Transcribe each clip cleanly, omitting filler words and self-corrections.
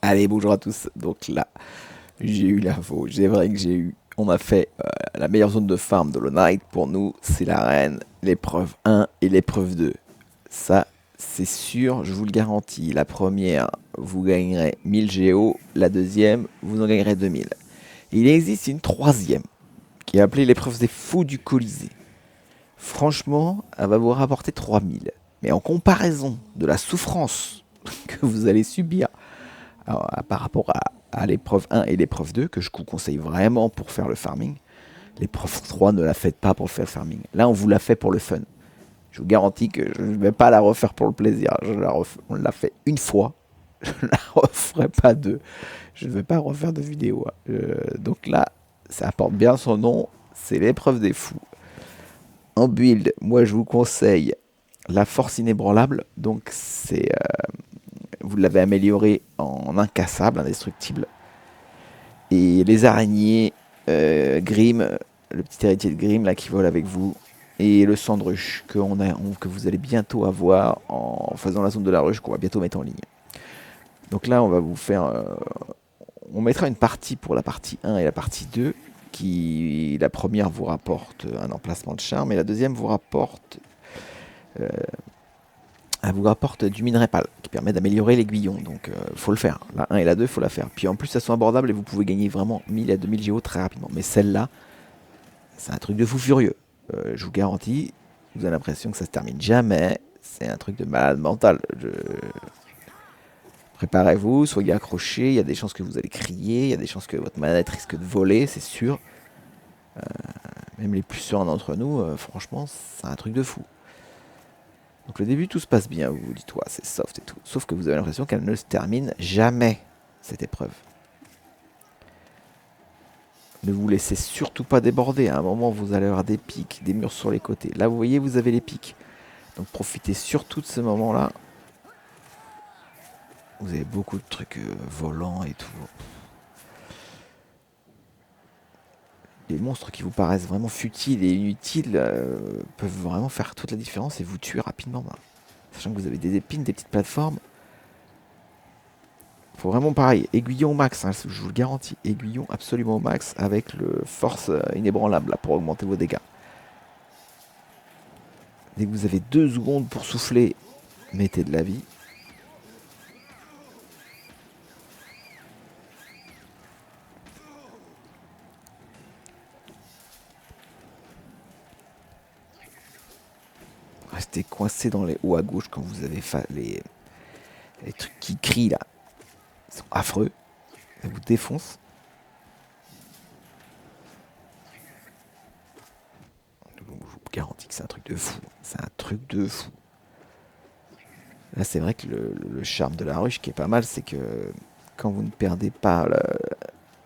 Allez, bonjour à tous. Donc là, j'ai eu l'info. C'est vrai que On a fait la meilleure zone de farm de Hollow Knight. Pour nous, c'est l'arène, l'épreuve 1 et l'épreuve 2. Ça, c'est sûr, je vous le garantis. La première, vous gagnerez 1000 Géo. La deuxième, vous en gagnerez 2000. Il existe une troisième, qui est appelée l'épreuve des fous du Colisée. Franchement, elle va vous rapporter 3000. Mais en comparaison de la souffrance que vous allez subir par rapport à l'épreuve 1 et l'épreuve 2, que je vous conseille vraiment pour faire le farming. L'épreuve 3, ne la faites pas pour faire le farming. Là, on vous l'a fait pour le fun. Je vous garantis que je ne vais pas la refaire pour le plaisir. On l'a fait une fois. Je ne la referai pas deux. Je ne vais pas refaire de vidéo. Donc là, ça apporte bien son nom. C'est l'épreuve des fous. En build, moi, je vous conseille la force inébranlable. Donc, vous l'avez amélioré en incassable, indestructible. Et les araignées, Grim, le petit héritier de Grim là qui vole avec vous, et le sang de ruche que vous allez bientôt avoir en faisant la zone de la ruche qu'on va bientôt mettre en ligne. Donc là, on va vous faire, on mettra une partie pour la partie 1 et la partie 2, qui la première vous rapporte un emplacement de charme et la deuxième euh, vous rapporte du minerai pâle qui permet d'améliorer l'aiguillon. Donc faut le faire. La 1 et la 2, faut la faire. Puis en plus, elles sont abordables et vous pouvez gagner vraiment 1000 à 2000 géo très rapidement. Mais celle-là, c'est un truc de fou furieux. Je vous garantis, vous avez l'impression que ça se termine jamais. C'est un truc de malade mental. Préparez-vous, soyez accrochés. Il y a des chances que vous allez crier. Il y a des chances que votre manette risque de voler, c'est sûr. Même les plus sûrs d'entre nous, franchement, c'est un truc de fou. Donc le début, tout se passe bien, vous vous dites, ouais, c'est soft et tout. Sauf que vous avez l'impression qu'elle ne se termine jamais, cette épreuve. Ne vous laissez surtout pas déborder. À un moment, vous allez avoir des pics, des murs sur les côtés. Là, vous voyez, vous avez les pics. Donc profitez surtout de ce moment-là. Vous avez beaucoup de trucs volants et tout. Les monstres qui vous paraissent vraiment futiles et inutiles peuvent vraiment faire toute la différence et vous tuer rapidement. Sachant que vous avez des épines, des petites plateformes. Faut vraiment pareil, aiguillon au max, hein, je vous le garantis, aiguillon absolument au max avec le force inébranlable là, pour augmenter vos dégâts. Dès que vous avez 2 secondes pour souffler, mettez de la vie. Restez coincé dans les hauts à gauche quand vous avez les trucs qui crient là. Ils sont affreux, ça vous défonce. Je vous garantis que c'est un truc de fou. C'est un truc de fou. Là, c'est vrai que le charme de la ruche qui est pas mal, c'est que quand vous ne perdez pas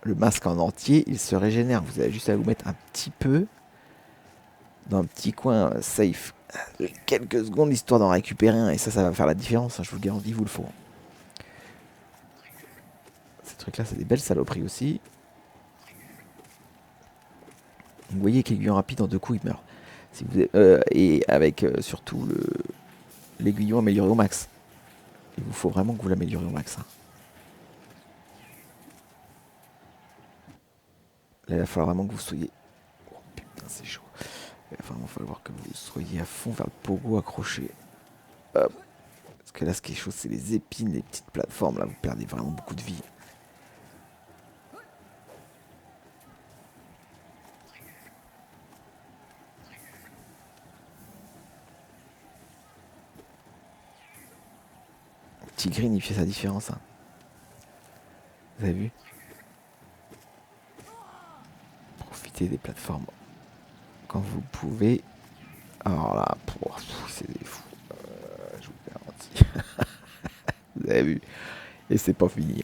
le masque en entier, il se régénère. Vous avez juste à vous mettre un petit peu dans un petit coin safe. Quelques secondes histoire d'en récupérer un. Et ça va faire la différence. Hein, je vous le garantis, vous le faut. Ces trucs-là, c'est des belles saloperies aussi. Vous voyez qu'aiguillon rapide, en 2 coups, il meurt. Si vous, et avec surtout l'aiguillon amélioré au max. Il vous faut vraiment que vous l'améliorez au max. Hein. Là, il va falloir vraiment que vous soyez... Oh putain, c'est chaud. Il va vraiment falloir que vous soyez à fond vers le pogo accroché. Hop. Parce que là, ce qui est chaud, c'est les épines, les petites plateformes. Là, vous perdez vraiment beaucoup de vie. Petit green, il fait sa différence. Hein. Vous avez vu? Profitez des plateformes quand vous pouvez. Alors là, c'est des fous. Je vous le garantis. Vous avez vu? Et c'est pas fini.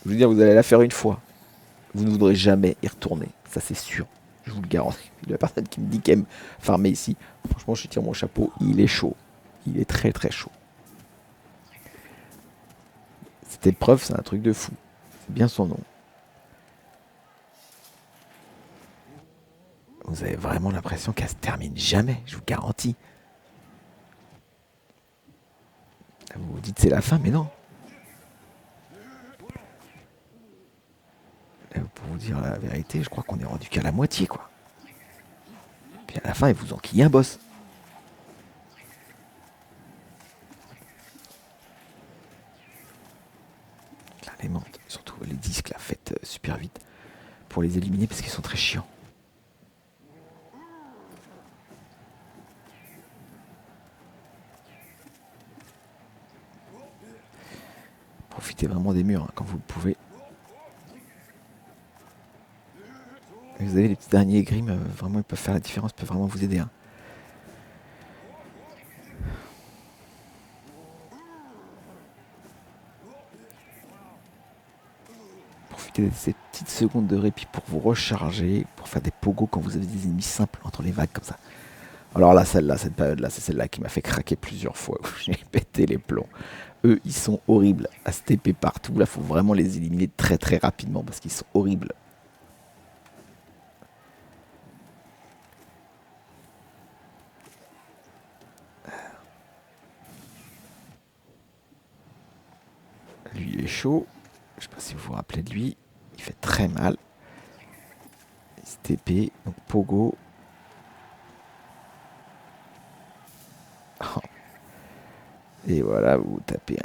Je veux dire, vous allez la faire une fois. Vous ne voudrez jamais y retourner. Ça, c'est sûr. Je vous le garantis. La personne qui me dit qu'elle aime farmer ici, franchement, je tire mon chapeau. Il est chaud. Il est très très chaud. Cette épreuve, c'est un truc de fou. C'est bien son nom. Vous avez vraiment l'impression qu'elle se termine jamais. Je vous garantis. Vous vous dites c'est la fin, mais non. vous dire la vérité, je crois qu'on est rendu qu'à la moitié, quoi. Puis à la fin, il vous enquille un boss. Là, les menthes, surtout les disques, là, faites super vite pour les éliminer parce qu'ils sont très chiants. Profitez vraiment des murs hein, quand vous le pouvez. Et vous avez les petits derniers Grimm, vraiment ils peuvent faire la différence, ils peuvent vraiment vous aider. Hein. Profitez de ces petites secondes de répit pour vous recharger, pour faire des pogos quand vous avez des ennemis simples entre les vagues comme ça. Alors là, celle-là, cette période-là, c'est celle-là qui m'a fait craquer plusieurs fois, où j'ai pété les plombs. Eux, ils sont horribles à se TP partout. Là, faut vraiment les éliminer très très rapidement parce qu'ils sont horribles. Lui, il est chaud. Je sais pas si vous vous rappelez de lui. Il fait très mal. Il se TP. Donc, Pogo. Et voilà, vous tapez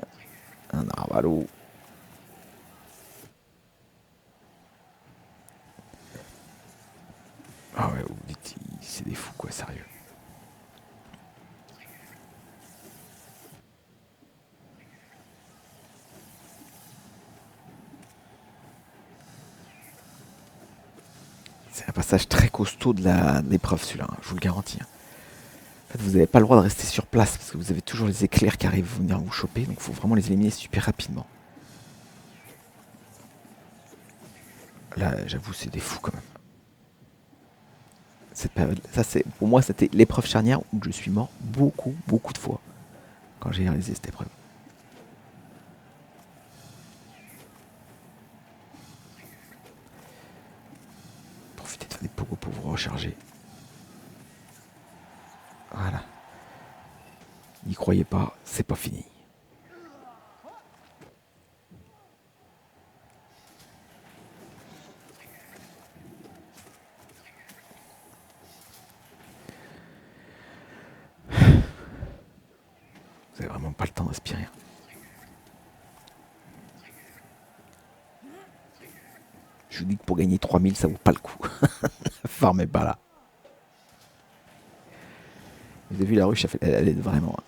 un Arvalo. Ah ouais, vous dites, c'est des fous quoi, sérieux. C'est un passage très costaud de l'épreuve celui-là, hein, je vous le garantis. Hein. En fait, vous n'avez pas le droit de rester sur place parce que vous avez toujours les éclairs qui arrivent à venir vous choper, donc il faut vraiment les éliminer super rapidement. Là, j'avoue, c'est des fous quand même. Cette période, ça c'est, pour moi, c'était l'épreuve charnière où je suis mort beaucoup, beaucoup de fois quand j'ai réalisé cette épreuve. Profitez de faire des pogos pour vous recharger. Voilà. N'y croyez pas, c'est pas fini. Vous avez vraiment pas le temps d'inspirer. Je vous dis que pour gagner 3000, ça vaut pas le coup. Farmez pas là. Vous avez vu la ruche, elle est vraiment. Hein.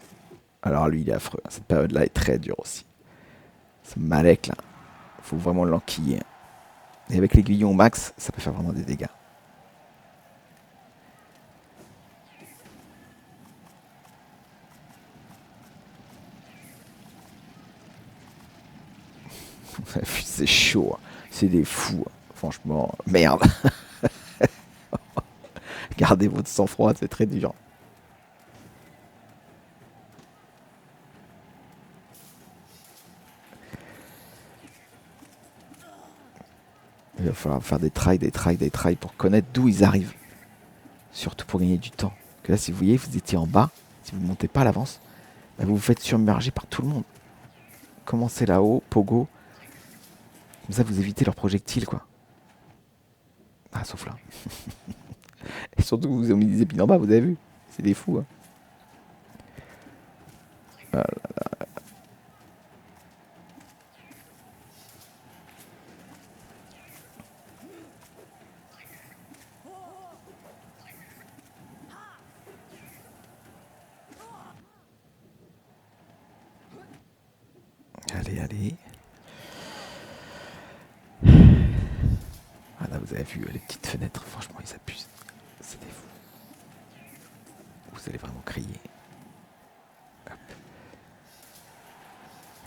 Alors lui, il est affreux. Cette période-là est très dure aussi. Ce Malek là, faut vraiment l'enquiller. Et avec l'aiguillon au max, ça peut faire vraiment des dégâts. C'est chaud. Hein. C'est des fous. Hein. Franchement, merde. Gardez votre sang-froid, c'est très dur. Il va falloir faire des trails pour connaître d'où ils arrivent. Surtout pour gagner du temps. Que là, si vous voyez, vous étiez en bas, si vous ne montez pas à l'avance, bah vous vous faites submerger par tout le monde. Commencez là-haut, pogo. Comme ça, vous évitez leurs projectiles, quoi. Ah, sauf là. Et surtout, vous avez mis des épines en bas, vous avez vu. C'est des fous, hein. Voilà. Allez, allez. Ah là, vous avez vu les petites fenêtres. Franchement, ils abusent. C'est des fous. Vous allez vraiment crier. Hop.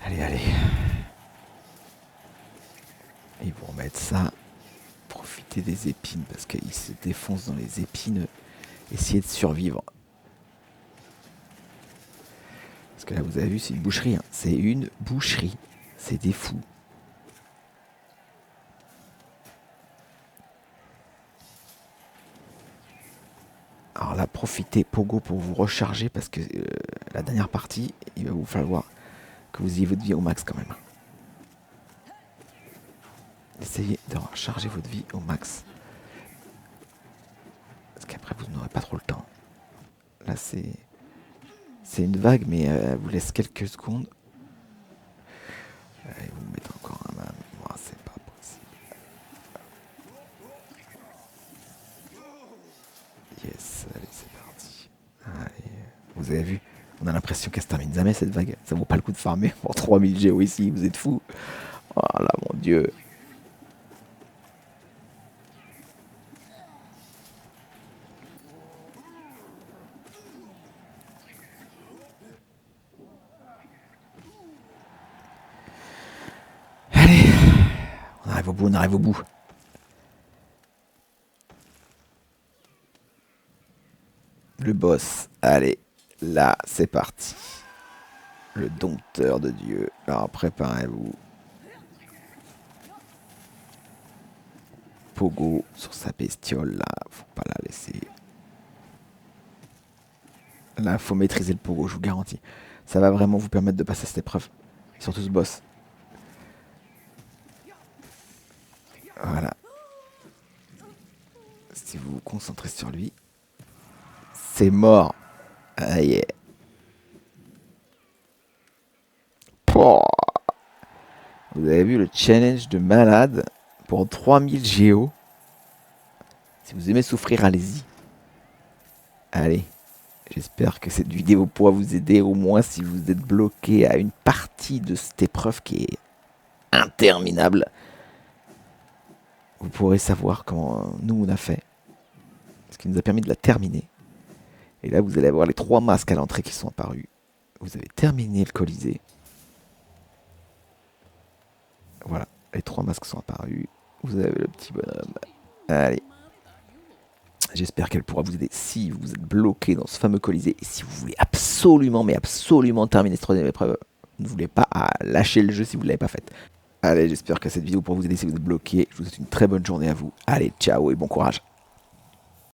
Allez, allez. Et ils vont remettre ça. Profitez des épines parce qu'ils se défoncent dans les épines. Essayez de survivre. Parce que là, vous avez vu, c'est une boucherie. Hein. C'est une boucherie. C'est des fous. Alors là, profitez, Pogo, pour vous recharger parce que la dernière partie, il va vous falloir que vous ayez votre vie au max quand même. essayez de recharger votre vie au max. Parce qu'après, vous n'aurez pas trop le temps. Là, c'est une vague, mais elle vous laisse quelques secondes. Allez, vous mettez encore un main. Moi, c'est pas possible. Yes, allez, c'est parti. Allez, vous avez vu? On a l'impression qu'elle se termine jamais cette vague. Ça vaut pas le coup de farmer pour 3000 géo ici, vous êtes fous. Oh là, mon dieu. Allez, on arrive au bout, on arrive au bout. Le boss, allez, là, c'est parti. Le dompteur de Dieu. Alors, préparez-vous. Pogo sur sa bestiole, là, faut pas la laisser. Là, faut maîtriser le pogo, je vous garantis. Ça va vraiment vous permettre de passer cette épreuve. Surtout ce boss. Voilà. Si vous vous concentrez sur lui, c'est mort. Ah yeah. Pouah. Vous avez vu le challenge de malade pour 3000 géo. Si vous aimez souffrir, allez-y. Allez. J'espère que cette vidéo pourra vous aider, au moins si vous êtes bloqué à une partie de cette épreuve qui est interminable. Vous pourrez savoir comment nous on a fait. Ce qui nous a permis de la terminer. Et là, vous allez avoir les 3 masques à l'entrée qui sont apparus. Vous avez terminé le Colisée. Voilà, les 3 masques sont apparus. Vous avez le petit bonhomme. Allez. J'espère qu'elle pourra vous aider si vous êtes bloqué dans ce fameux Colisée. Et si vous voulez absolument, mais absolument terminer cette 3e épreuve, ne voulez pas lâcher le jeu si vous ne l'avez pas fait. Allez, j'espère que cette vidéo pourra vous aider si vous êtes bloqué. Je vous souhaite une très bonne journée à vous. Allez, ciao et bon courage.